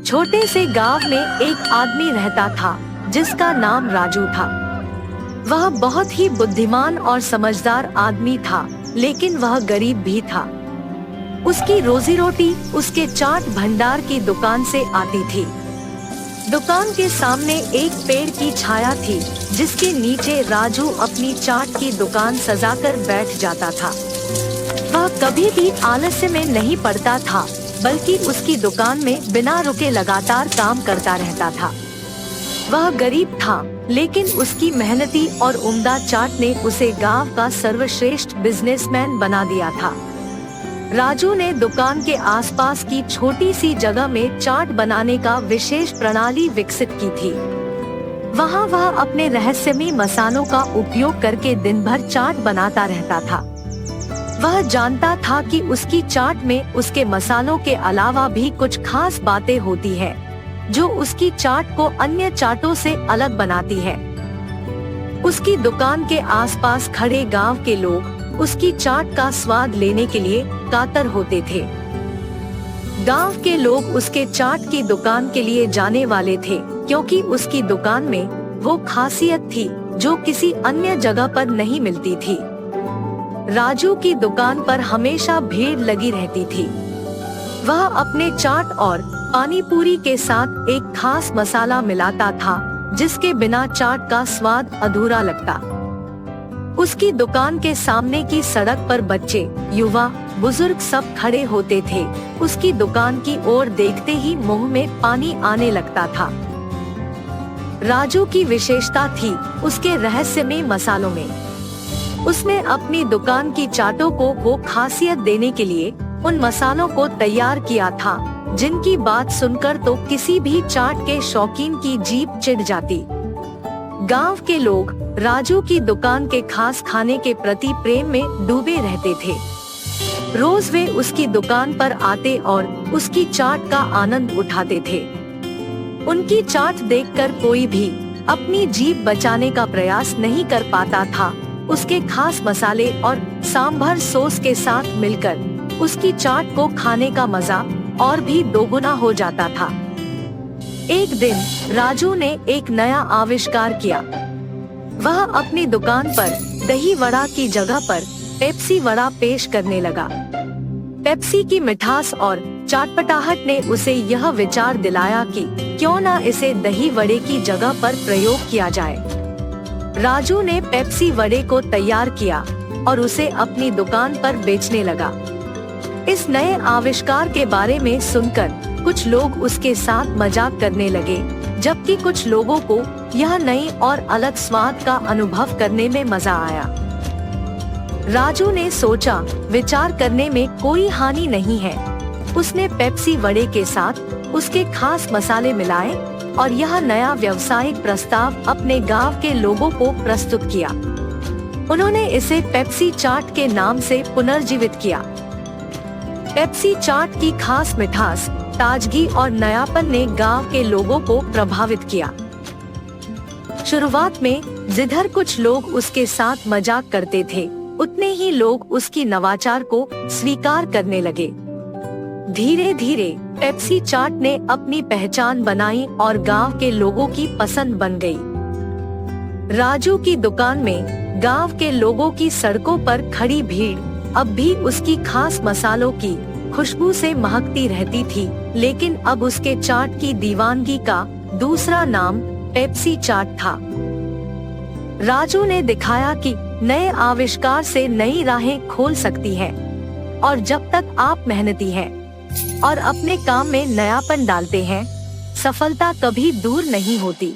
छोटे से गांव में एक आदमी रहता था जिसका नाम राजू था। वह बहुत ही बुद्धिमान और समझदार आदमी था, लेकिन वह गरीब भी था। उसकी रोजी रोटी उसके चाट भंडार की दुकान से आती थी। दुकान के सामने एक पेड़ की छाया थी, जिसके नीचे राजू अपनी चाट की दुकान सजाकर बैठ जाता था। वह कभी भी आलस्य में नहीं पड़ता था, बल्कि उसकी दुकान में बिना रुके लगातार काम करता रहता था। वह गरीब था, लेकिन उसकी मेहनती और उम्दा चाट ने उसे गांव का सर्वश्रेष्ठ बिजनेसमैन बना दिया था। राजू ने दुकान के आसपास की छोटी सी जगह में चाट बनाने का विशेष प्रणाली विकसित की थी। वहाँ वह अपने रहस्यमयी मसालों का उपयोग करके दिन भर चाट बनाता रहता था। वह जानता था कि उसकी चाट में उसके मसालों के अलावा भी कुछ खास बातें होती है, जो उसकी चाट को अन्य चाटों से अलग बनाती है। उसकी दुकान के आसपास खड़े गांव के लोग उसकी चाट का स्वाद लेने के लिए कातर होते थे। गांव के लोग उसके चाट की दुकान के लिए जाने वाले थे, क्योंकि उसकी दुकान में वो खासियत थी जो किसी अन्य जगह पर नहीं मिलती थी। राजू की दुकान पर हमेशा भीड़ लगी रहती थी। वह अपने चाट और पानी पूरी के साथ एक खास मसाला मिलाता था, जिसके बिना चाट का स्वाद अधूरा लगता। उसकी दुकान के सामने की सड़क पर बच्चे, युवा, बुजुर्ग सब खड़े होते थे। उसकी दुकान की ओर देखते ही मुंह में पानी आने लगता था। राजू की विशेषता थी उसके रहस्यमय मसालों में। उसने अपनी दुकान की चाटों को वो खासियत देने के लिए उन मसालों को तैयार किया था, जिनकी बात सुनकर तो किसी भी चाट के शौकीन की जीभ चिढ़ जाती। गांव के लोग राजू की दुकान के खास खाने के प्रति प्रेम में डूबे रहते थे। रोज वे उसकी दुकान पर आते और उसकी चाट का आनंद उठाते थे। उनकी चाट देखकर कोई भी अपनी जीभ बचाने का प्रयास नहीं कर पाता था। उसके खास मसाले और सांभर सॉस के साथ मिलकर उसकी चाट को खाने का मजा और भी दोगुना हो जाता था। एक दिन राजू ने एक नया आविष्कार किया। वह अपनी दुकान पर दही वड़ा की जगह पर पेप्सी वड़ा पेश करने लगा। पेप्सी की मिठास और चटपटाहट ने उसे यह विचार दिलाया कि क्यों न इसे दही वड़े की जगह पर प्रयोग किया जाए। राजू ने पेप्सी वड़े को तैयार किया और उसे अपनी दुकान पर बेचने लगा। इस नए आविष्कार के बारे में सुनकर कुछ लोग उसके साथ मजाक करने लगे, जबकि कुछ लोगों को यह नई और अलग स्वाद का अनुभव करने में मजा आया। राजू ने सोचा, विचार करने में कोई हानि नहीं है। उसने पेप्सी वड़े के साथ उसके खास मसाले मिलाए और यह नया व्यावसायिक प्रस्ताव अपने गांव के लोगों को प्रस्तुत किया। उन्होंने इसे पेप्सी चाट के नाम से पुनर्जीवित किया। पेप्सी चाट की खास मिठास, ताजगी और नयापन ने गांव के लोगों को प्रभावित किया। शुरुआत में जिधर कुछ लोग उसके साथ मजाक करते थे, उतने ही लोग उसकी नवाचार को स्वीकार करने लगे। धीरे धीरे पेप्सी चाट ने अपनी पहचान बनाई और गांव के लोगों की पसंद बन गई। राजू की दुकान में गांव के लोगों की सड़कों पर खड़ी भीड़ अब भी उसकी खास मसालों की खुशबू से महकती रहती थी, लेकिन अब उसके चाट की दीवानगी का दूसरा नाम पेप्सी चाट था। राजू ने दिखाया कि नए आविष्कार से नई राहें खोल सकती हैं, और जब तक आप मेहनती हैं और अपने काम में नयापन डालते हैं, सफलता कभी दूर नहीं होती।